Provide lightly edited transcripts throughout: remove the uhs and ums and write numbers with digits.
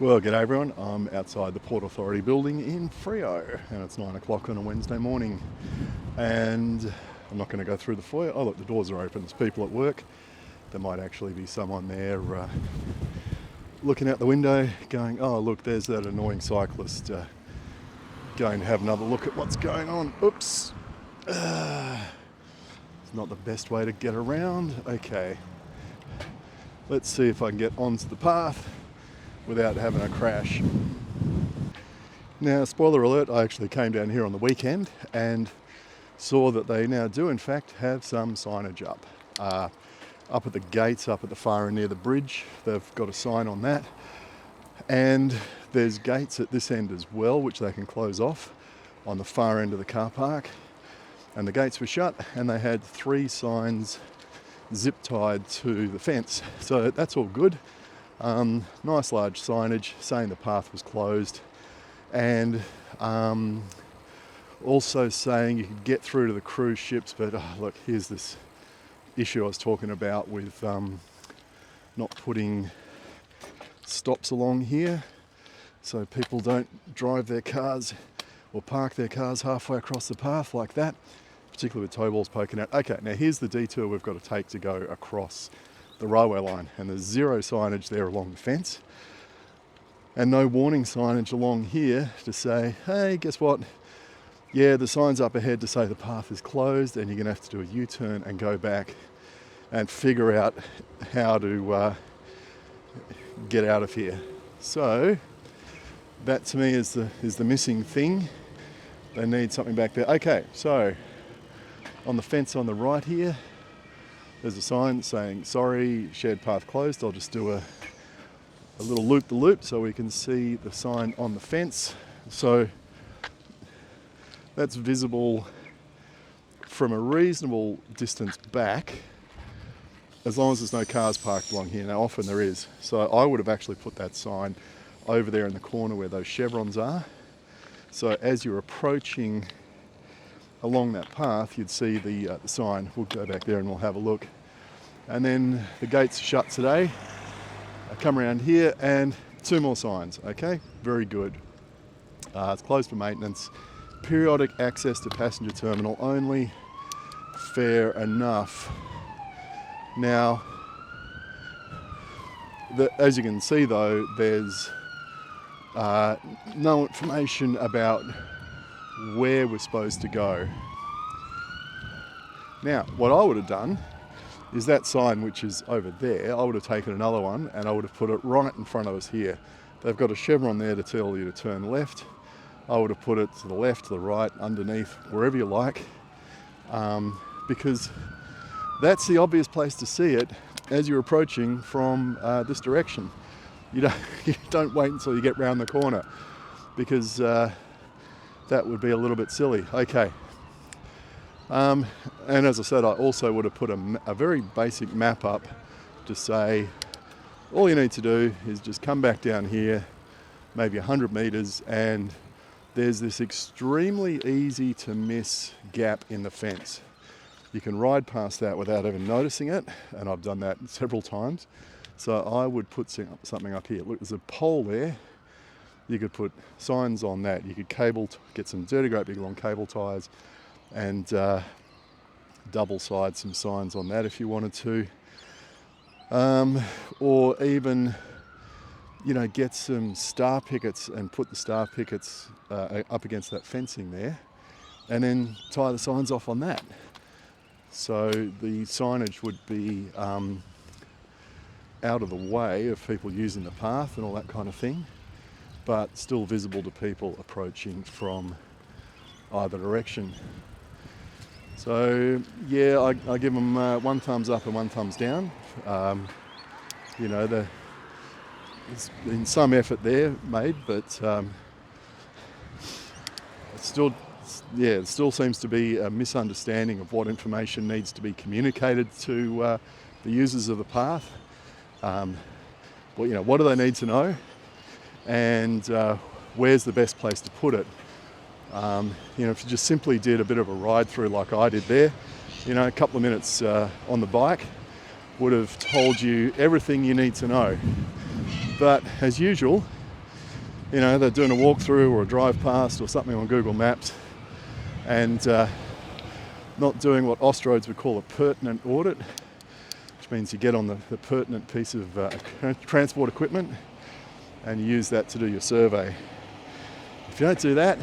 Well, g'day everyone. I'm outside the Port Authority building in Freo and it's 9 o'clock on a Wednesday morning and I'm not going to go through the foyer. Oh look, the doors are open, there's people at work. There might actually be someone there looking out the window going, oh look, there's that annoying cyclist going to have another look at what's going on. Oops. It's not the best way to get around. Okay, let's see if I can get onto the path without having a crash. Now, spoiler alert, I actually came down here on the weekend and saw that they now do in fact have some signage up. Up at the gates, up at the far end near the bridge, they've got a sign on that. And there's gates at this end as well, which they can close off on the far end of the car park. And the gates were shut and they had 3 signs zip tied to the fence. So that's all good. Nice large signage saying the path was closed and also saying you could get through to the cruise ships, but look, here's this issue I was talking about with not putting stops along here so people don't drive their cars or park their cars halfway across the path like that, particularly with tow balls poking out. Okay, now here's the detour we've got to take to go across the railway line, and there's 0 signage there along the fence and no warning signage along here to say, hey, guess what, yeah, the sign's up ahead to say the path is closed and you're gonna have to do a U-turn and go back and figure out how to get out of here. So that to me is the missing thing. They need something back there. Okay, so on the fence on the right here, there's a sign saying, sorry, shared path closed. I'll just do a little loop-the-loop so we can see the sign on the fence. So that's visible from a reasonable distance back, as long as there's no cars parked along here. Now often there is. So I would have actually put that sign over there in the corner where those chevrons are. So as you're approaching along that path, you'd see the sign. We'll go back there and we'll have a look. And then the gates are shut today. I come around here and 2 more signs. Okay, very good. It's closed for maintenance. Periodic access to passenger terminal only. Fair enough. Now, as you can see though, there's no information about where we're supposed to go. Now, what I would have done is that sign which is over there, I would have taken another one and I would have put it right in front of us here. They've got a chevron there to tell you to turn left. I would have put it to the left, to the right, underneath, wherever you like, because that's the obvious place to see it as you're approaching from this direction. You don't wait until you get round the corner, because that would be a little bit silly. Okay. And as I said, I also would have put a very basic map up to say, all you need to do is just come back down here, maybe 100 meters, and there's this extremely easy to miss gap in the fence. You can ride past that without even noticing it, and I've done that several times. So I would put something up here. Look, there's a pole there. You could put signs on that. You could get some dirty, great big long cable ties and double side some signs on that if you wanted to. Or even, get some star pickets and put the star pickets up against that fencing there and then tie the signs off on that. So the signage would be out of the way of people using the path and all that kind of thing, but still visible to people approaching from either direction. So yeah, I give them 1 thumbs up and 1 thumbs down. There's been some effort there made, but it still seems to be a misunderstanding of what information needs to be communicated to the users of the path. What do they need to know, and where's the best place to put it? If you just simply did a bit of a ride through like I did there, a couple of minutes on the bike would have told you everything you need to know. But as usual, they're doing a walkthrough or a drive past or something on Google Maps, and not doing what Austroads would call a pertinent audit, which means you get on the pertinent piece of transport equipment and you use that to do your survey. If you don't do that,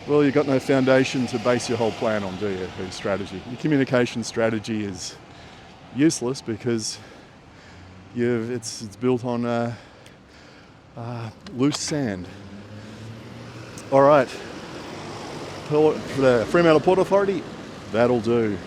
well, you've got no foundation to base your whole plan on, do you? Your strategy. Your communication strategy is useless because it's built on loose sand. All right, for the Fremantle Port Authority, that'll do.